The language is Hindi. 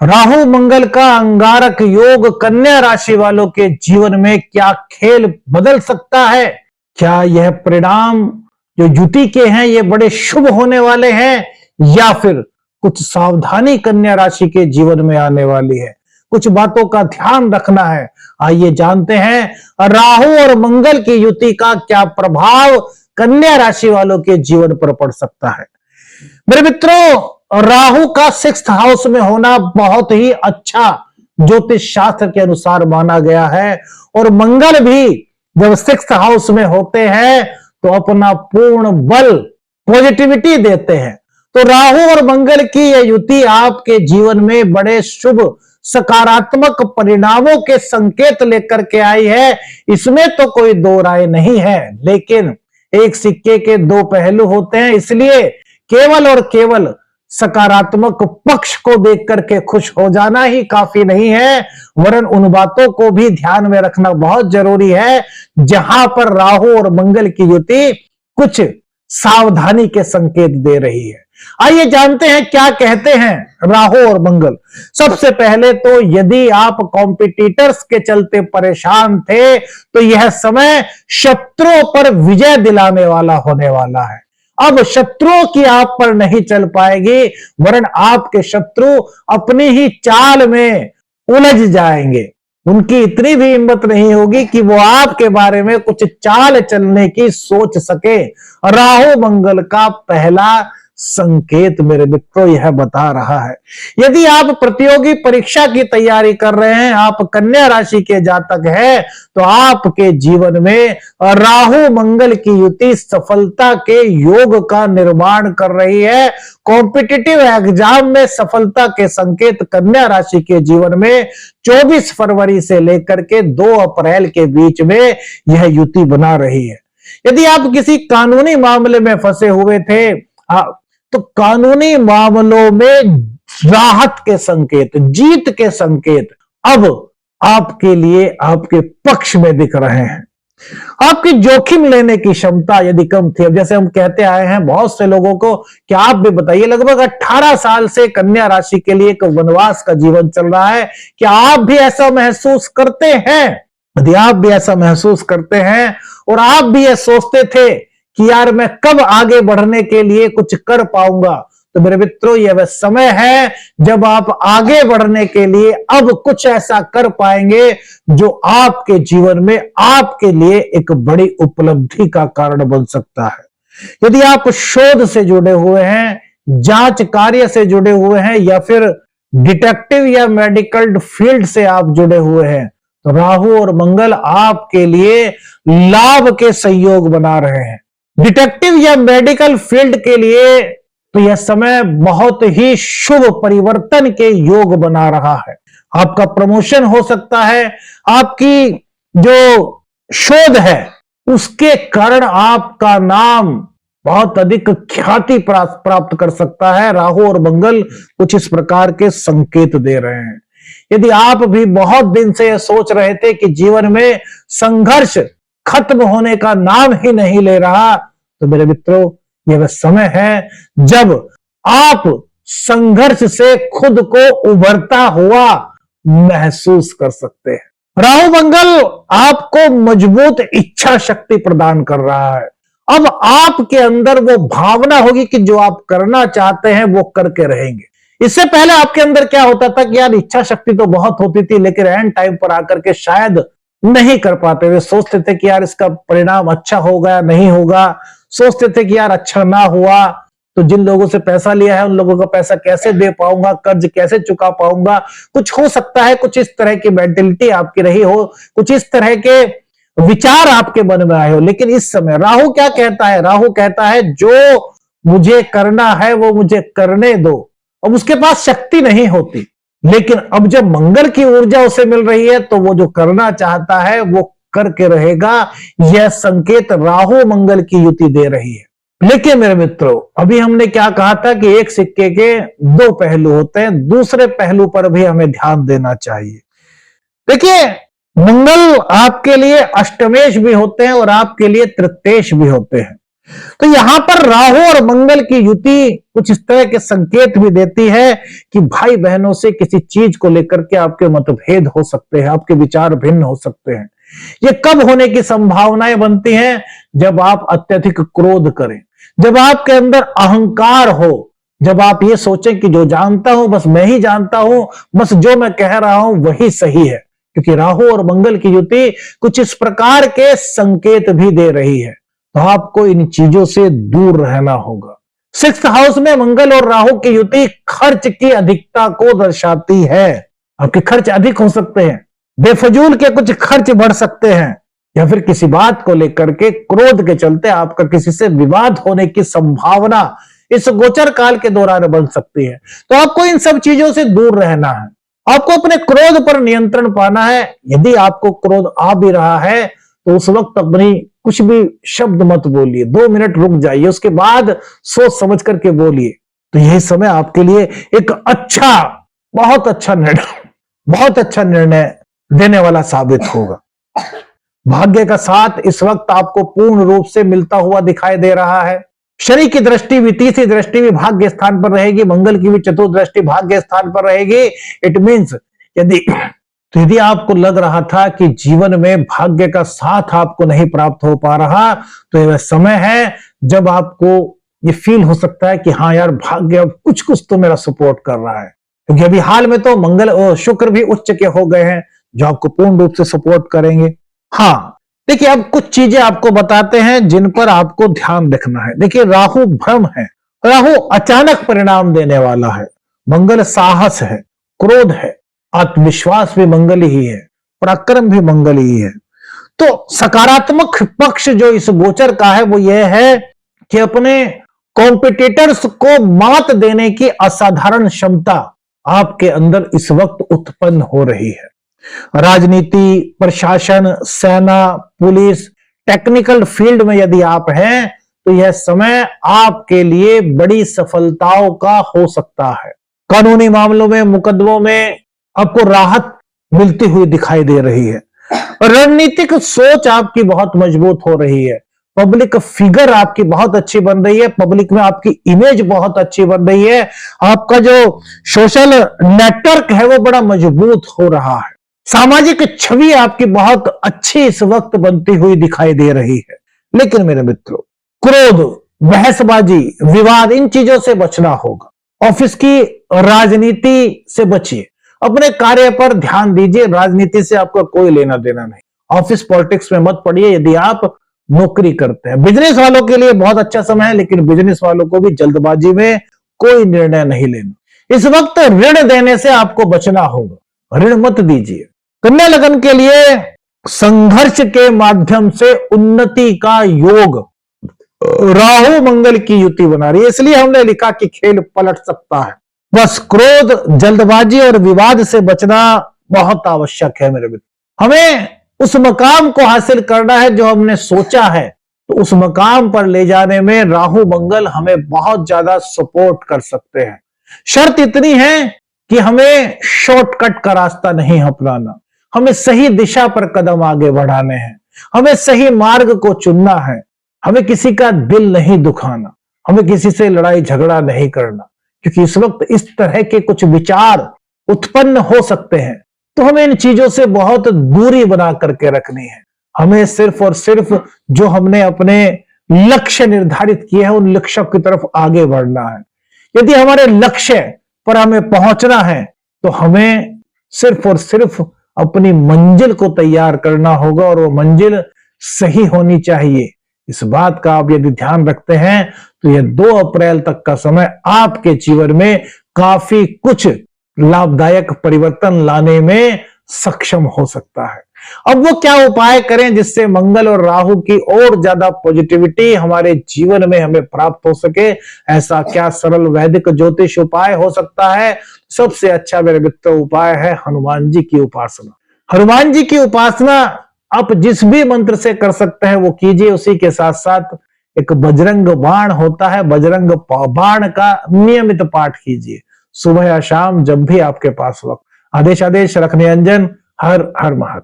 राहु मंगल का अंगारक योग कन्या राशि वालों के जीवन में क्या खेल बदल सकता है? क्या यह परिणाम जो युति के हैं ये बड़े शुभ होने वाले हैं या फिर कुछ सावधानी कन्या राशि के जीवन में आने वाली है? कुछ बातों का ध्यान रखना है। आइए जानते हैं राहु और मंगल की युति का क्या प्रभाव कन्या राशि वालों के जीवन पर पड़ सकता है। मेरे मित्रों, राहु का 6th हाउस में होना बहुत ही अच्छा ज्योतिष शास्त्र के अनुसार माना गया है और मंगल भी जब 6th हाउस में होते हैं तो अपना पूर्ण बल पॉजिटिविटी देते हैं। तो राहु और मंगल की यह युति आपके जीवन में बड़े शुभ सकारात्मक परिणामों के संकेत लेकर के आई है, इसमें तो कोई दो राय नहीं है। लेकिन एक सिक्के के दो पहलू होते हैं, इसलिए केवल और केवल सकारात्मक पक्ष को देख करके खुश हो जाना ही काफी नहीं है, वरन उन बातों को भी ध्यान में रखना बहुत जरूरी है जहां पर राहु और मंगल की युति कुछ सावधानी के संकेत दे रही है। आइए जानते हैं क्या कहते हैं राहु और मंगल। सबसे पहले तो यदि आप कॉम्पिटिटर्स के चलते परेशान थे तो यह समय शत्रुओं पर विजय दिलाने वाला होने वाला है। अब शत्रुओं की आप पर नहीं चल पाएगी, वरन आपके शत्रु अपनी ही चाल में उलझ जाएंगे। उनकी इतनी भी हिम्मत नहीं होगी कि वो आपके बारे में कुछ चाल चलने की सोच सके। राहु मंगल का पहला संकेत मेरे मित्रों यह बता रहा है, यदि आप प्रतियोगी परीक्षा की तैयारी कर रहे हैं, आप कन्या राशि के जातक हैं, तो आपके जीवन में राहु मंगल की युति सफलता के योग का निर्माण कर रही है। कॉम्पिटिटिव एग्जाम में सफलता के संकेत कन्या राशि के जीवन में 24 फरवरी से लेकर के 2 अप्रैल के बीच में यह युति बना रही है। यदि आप किसी कानूनी मामले में फंसे हुए थे तो कानूनी मामलों में राहत के संकेत, जीत के संकेत अब आपके लिए आपके पक्ष में दिख रहे हैं। आपकी जोखिम लेने की क्षमता यदि कम थी, अब जैसे हम कहते आए हैं बहुत से लोगों को, क्या आप भी बताइए, लगभग 18 साल से कन्या राशि के लिए एक वनवास का जीवन चल रहा है। क्या आप भी ऐसा महसूस करते हैं? यदि आप भी ऐसा महसूस करते हैं और आप भी ये सोचते थे कि यार मैं कब आगे बढ़ने के लिए कुछ कर पाऊंगा, तो मेरे मित्रों यह वह समय है जब आप आगे बढ़ने के लिए अब कुछ ऐसा कर पाएंगे जो आपके जीवन में आपके लिए एक बड़ी उपलब्धि का कारण बन सकता है। यदि आप शोध से जुड़े हुए हैं, जांच कार्य से जुड़े हुए हैं या फिर डिटेक्टिव या मेडिकल फील्ड से आप जुड़े हुए हैं, तो राहु और मंगल आपके लिए लाभ के संयोग बना रहे हैं। डिटेक्टिव या मेडिकल फील्ड के लिए तो यह समय बहुत ही शुभ परिवर्तन के योग बना रहा है। आपका प्रमोशन हो सकता है, आपकी जो शोध है उसके कारण आपका नाम बहुत अधिक ख्याति प्राप्त कर सकता है। राहु और मंगल कुछ इस प्रकार के संकेत दे रहे हैं। यदि आप भी बहुत दिन से यह सोच रहे थे कि जीवन में संघर्ष खत्म होने का नाम ही नहीं ले रहा, तो मेरे मित्रों यह वह समय है जब आप संघर्ष से खुद को उभरता हुआ महसूस कर सकते हैं। राहु मंगल आपको मजबूत इच्छा शक्ति प्रदान कर रहा है। अब आपके अंदर वो भावना होगी कि जो आप करना चाहते हैं वो करके रहेंगे। इससे पहले आपके अंदर क्या होता था कि यार इच्छा शक्ति तो बहुत होती थी, लेकिन एंड टाइम पर आकर के शायद नहीं कर पाते। वे सोचते थे कि यार इसका परिणाम अच्छा होगा नहीं होगा, सोचते थे कि यार अच्छा ना हुआ तो जिन लोगों से पैसा लिया है उन लोगों का पैसा कैसे दे पाऊंगा, कर्ज कैसे चुका पाऊंगा। कुछ हो सकता है कुछ इस तरह की मेंटेलिटी आपकी रही हो, कुछ इस तरह के विचार आपके मन में आए हो। लेकिन इस समय राहु क्या कहता है? राहु कहता है जो मुझे करना है वो मुझे करने दो। अब उसके पास शक्ति नहीं होती, लेकिन अब जब मंगल की ऊर्जा उसे मिल रही है तो वो जो करना चाहता है वो करके रहेगा। यह संकेत राहु मंगल की युति दे रही है। लेकिन मेरे मित्रों, अभी हमने क्या कहा था कि एक सिक्के के दो पहलू होते हैं, दूसरे पहलू पर भी हमें ध्यान देना चाहिए। देखिए, मंगल आपके लिए अष्टमेश भी होते हैं और आपके लिए तृतीयेश भी होते हैं। तो यहां पर राहु और मंगल की युति कुछ इस तरह के संकेत भी देती है कि भाई बहनों से किसी चीज को लेकर के आपके मतभेद हो सकते हैं, आपके विचार भिन्न हो सकते हैं। ये कब होने की संभावनाएं बनती हैं? जब आप अत्यधिक क्रोध करें, जब आपके अंदर अहंकार हो, जब आप ये सोचें कि जो जानता हूं बस मैं ही जानता हूं, बस जो मैं कह रहा हूं वही सही है। क्योंकि राहु और मंगल की युति कुछ इस प्रकार के संकेत भी दे रही है। तो आपको इन चीजों से दूर रहना होगा। 6th हाउस में मंगल और राहु की युति खर्च की अधिकता को दर्शाती है। आपके खर्च अधिक हो सकते हैं, बेफजूल के कुछ खर्च बढ़ सकते हैं, या फिर किसी बात को लेकर के क्रोध के चलते आपका किसी से विवाद होने की संभावना इस गोचर काल के दौरान बन सकती है। तो आपको इन सब चीजों से दूर रहना है। आपको अपने क्रोध पर नियंत्रण पाना है। यदि आपको क्रोध आ भी रहा है तो उस वक्त अपनी कुछ भी शब्द मत बोलिए, 2 मिनट रुक जाइए, उसके बाद सोच समझ करके बोलिए। तो यह समय आपके लिए एक बहुत अच्छा निर्णय देने वाला साबित होगा। भाग्य का साथ इस वक्त आपको पूर्ण रूप से मिलता हुआ दिखाई दे रहा है। शनि की दृष्टि भी, तीसरी दृष्टि भी भाग्य स्थान पर रहेगी, मंगल की भी चतुर्थ दृष्टि भाग्य स्थान पर रहेगी। इट मीन्स यदि आपको लग रहा था कि जीवन में भाग्य का साथ आपको नहीं प्राप्त हो पा रहा, तो यह समय है जब आपको ये फील हो सकता है कि हाँ यार, भाग्य अब कुछ तो मेरा सपोर्ट कर रहा है। क्योंकि अभी हाल में तो मंगल और शुक्र भी उच्च के हो गए हैं जो आपको पूर्ण रूप से सपोर्ट करेंगे। हाँ, देखिए अब कुछ चीजें आपको बताते हैं जिन पर आपको ध्यान रखना है। देखिए, राहु भ्रम है, राहु अचानक परिणाम देने वाला है, मंगल साहस है, क्रोध है, आत्मविश्वास भी मंगल ही है, पराक्रम भी मंगल ही है। तो सकारात्मक पक्ष जो इस गोचर का है वो यह है कि अपने कॉम्पिटिटर्स को मात देने की असाधारण क्षमता आपके अंदर इस वक्त उत्पन्न हो रही है। राजनीति, प्रशासन, सेना, पुलिस, टेक्निकल फील्ड में यदि आप हैं तो यह समय आपके लिए बड़ी सफलताओं का हो सकता है। कानूनी मामलों में, मुकदमों में आपको राहत मिलती हुई दिखाई दे रही है। रणनीतिक सोच आपकी बहुत मजबूत हो रही है। पब्लिक फिगर आपकी बहुत अच्छी बन रही है, पब्लिक में आपकी इमेज बहुत अच्छी बन रही है। आपका जो सोशल नेटवर्क है वो बड़ा मजबूत हो रहा है। सामाजिक छवि आपकी बहुत अच्छी इस वक्त बनती हुई दिखाई दे रही है। लेकिन मेरे मित्रों, क्रोध, बहसबाजी, विवाद, इन चीजों से बचना होगा। ऑफिस की राजनीति से बचिए, अपने कार्य पर ध्यान दीजिए। राजनीति से आपका कोई लेना देना नहीं। ऑफिस पॉलिटिक्स में मत पड़िए यदि आप नौकरी करते हैं। बिजनेस वालों के लिए बहुत अच्छा समय है, लेकिन बिजनेस वालों को भी जल्दबाजी में कोई निर्णय नहीं लेना। इस वक्त ऋण देने से आपको बचना होगा, ऋण मत दीजिए। कन्या लगन के लिए संघर्ष के माध्यम से उन्नति का योग राहु मंगल की युति बना रही है, इसलिए हमने लिखा कि खेल पलट सकता है। बस क्रोध, जल्दबाजी और विवाद से बचना बहुत आवश्यक है मेरे मित्र। हमें उस मकाम को हासिल करना है जो हमने सोचा है, तो उस मकाम पर ले जाने में राहु मंगल हमें बहुत ज्यादा सपोर्ट कर सकते हैं। शर्त इतनी है कि हमें शॉर्टकट का रास्ता नहीं अपनाना, हमें सही दिशा पर कदम आगे बढ़ाने हैं, हमें सही मार्ग को चुनना है, हमें किसी का दिल नहीं दुखाना, हमें किसी से लड़ाई झगड़ा नहीं करना। क्योंकि इस वक्त इस तरह के कुछ विचार उत्पन्न हो सकते हैं, तो हमें इन चीजों से बहुत दूरी बना करके रखनी है। हमें सिर्फ और सिर्फ जो हमने अपने लक्ष्य निर्धारित किए हैं उन लक्ष्यों की तरफ आगे बढ़ना है। यदि हमारे लक्ष्य पर हमें पहुंचना है तो हमें सिर्फ और सिर्फ अपनी मंजिल को तैयार करना होगा, और वो मंजिल सही होनी चाहिए। इस बात का आप यदि ध्यान रखते हैं तो यह 2 अप्रैल तक का समय आपके जीवन में काफी कुछ लाभदायक परिवर्तन लाने में सक्षम हो सकता है। अब वो क्या उपाय करें जिससे मंगल और राहु की और ज्यादा पॉजिटिविटी हमारे जीवन में हमें प्राप्त हो सके? ऐसा क्या सरल वैदिक ज्योतिष उपाय हो सकता है? सबसे अच्छा मेरे मित्र उपाय है हनुमान जी की उपासना। हनुमान जी की उपासना आप जिस भी मंत्र से कर सकते हैं वो कीजिए। उसी के साथ साथ एक बजरंग बाण होता है, बजरंग बाण का नियमित पाठ कीजिए सुबह या शाम, जब भी आपके पास वक्त। आदेश रखने अंजन। हर हर महादेव।